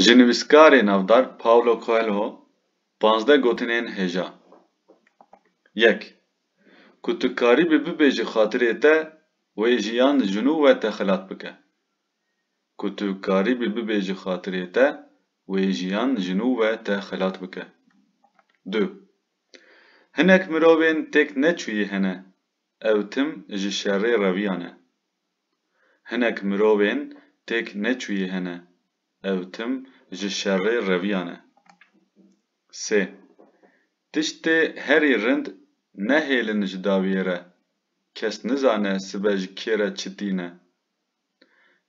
Ji nivîskarê navdar Paulo Coelho 15 gotinên hêja. 1. Ku tu karîbî bibêjî xatirê te, wê jiyan ji nû ve te xelat bike. Ku tu karîbî bibêjî xatirê te, wê jiyan ji nû ve te xelat bike. 2. Hinek mirovên têk neçûyî hene, ew tim ji şerrê reviyan e. Hinek mirovên têk neçûyî hene, ew tim ji şerrê reviyan e. 3. Tiştê herî rind nehêlin ji dawiyê re, kes nizane sibe ji kê re çi tîne.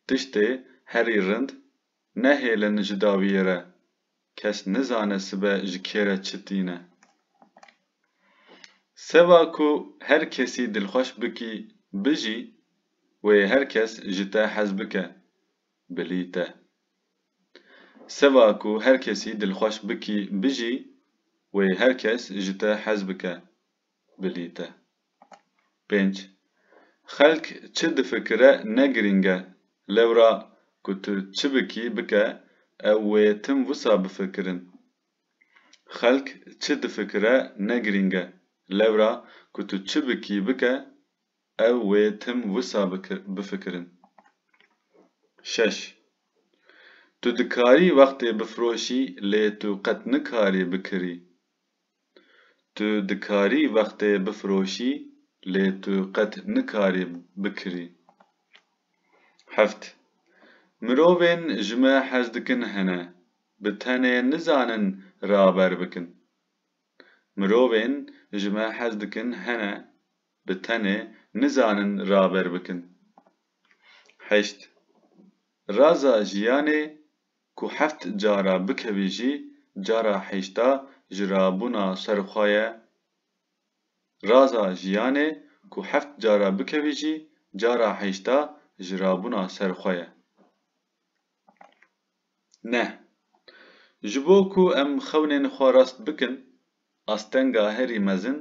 Tiştê herî rind nehêlin ji dawiyê re, kes nizane sibe ji kê re çi tîne. Seva ku her kesî dilxweş bikî bijî, wê her kes ji te hez bike, bilî te. Seva ku her kesî dilxweş bikî bijî, wê her kes ji te hez bike, bilî te. 5. Xelk çi difikire ne girîng e, lewra ku tu çi bikî bike, ew wê tim wisa bifikirin. Xelk çi difikire ne girîng e, lewra ku tu çi bikî bike, ew wê tim wisa bifikirin. 6. Tu dikarî wextê bifroşî, lê tu qet nikarî bikirî. Tu dikarî wextê bifroşî, lê tu qet nikarî bikirî. 7. Mirovên ji me hez dikin hene, bi tenê nizanin raber bikin. Mirovên ji me hez dikin hene, bi tenê nizanin raber bikin. 8. Raza jiyanê ku heft cara bikevî jî, cara heşta ji rabûna serxwe ye. Raza jiyanê ku heft cara bikevî jî, cara heşta ji rabûna serxwe ye. 9. Ji bo ku em xewnên xwe rast bikin, astenga herî mezin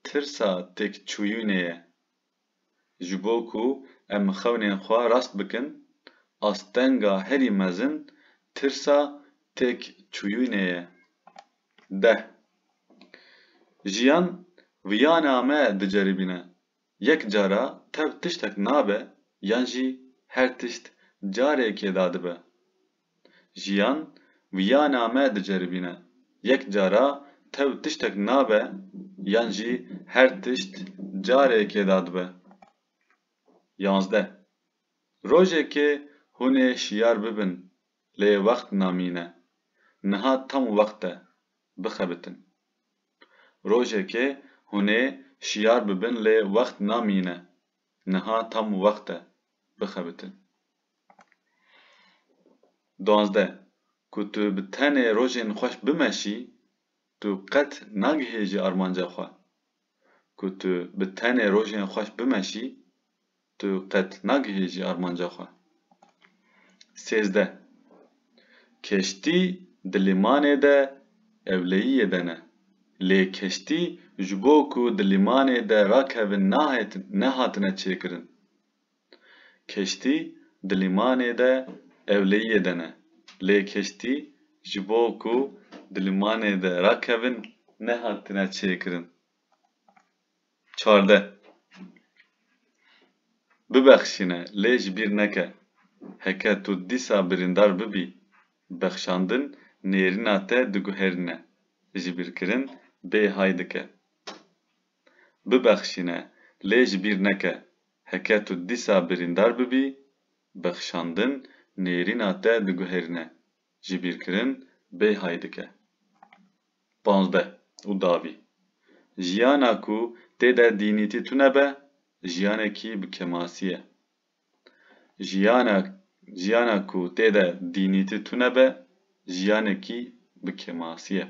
tirsa têkçûyînê ye. Ji bo ku em xewnên xwe rast bikin, astenga herî mezin tirsa têkçûyînê ye. 10. Jiyan viyana me diceribîne, yek cara tev tiştek nabe, yan jî her tişt carekê da dibe. Jiyan viyana me diceribîne, yek cara tev tiştek nabe, yan jî her tişt carekê da dibe. 11. Rojekê hûnê şiyar bibin, lê wext namîne, niha tam wext e, bixebitin. Rojekê hûnê şiyar bibin, lê wext namîne, niha tam wext e, bixebitin. 12. Ku tu bi tenê rojên xweş bimeşî, tu qet nagihêjî armanca xwe. Ku tu bi tenê rojên xweş bimeşî, tu qet nagihêjî armanca xwe. 13. Keştî di lîmanê de ewleyiyê de ne, lê keştî ji bo ku di lîmanê de rakevin nehatine çêkirin. Keştî di lîmanê de ewleyiyê de ne, lê keştî ji bo ku di lîmanê de rakevin nehatine çêkirin. 14. Bibexşîne, lê ji bîr neke, heke tu dîsa birîndar bibî, bexşandin nêrîna te diguherîne, ji bîrkirin bêhay dike. Bibexşîne, lê ji bîr neke, heke tu dîsa birîndar bibî, bexşandin nêrîna te diguherîne, ji bîrkirin bêhay dike. 15. û davî. Jiyana ku tê de dînîtî tune be, jiyanekî bi kemasî ye. Jiyana ku tê de dînîtî tune be, jiyanekî bi kemasî ye.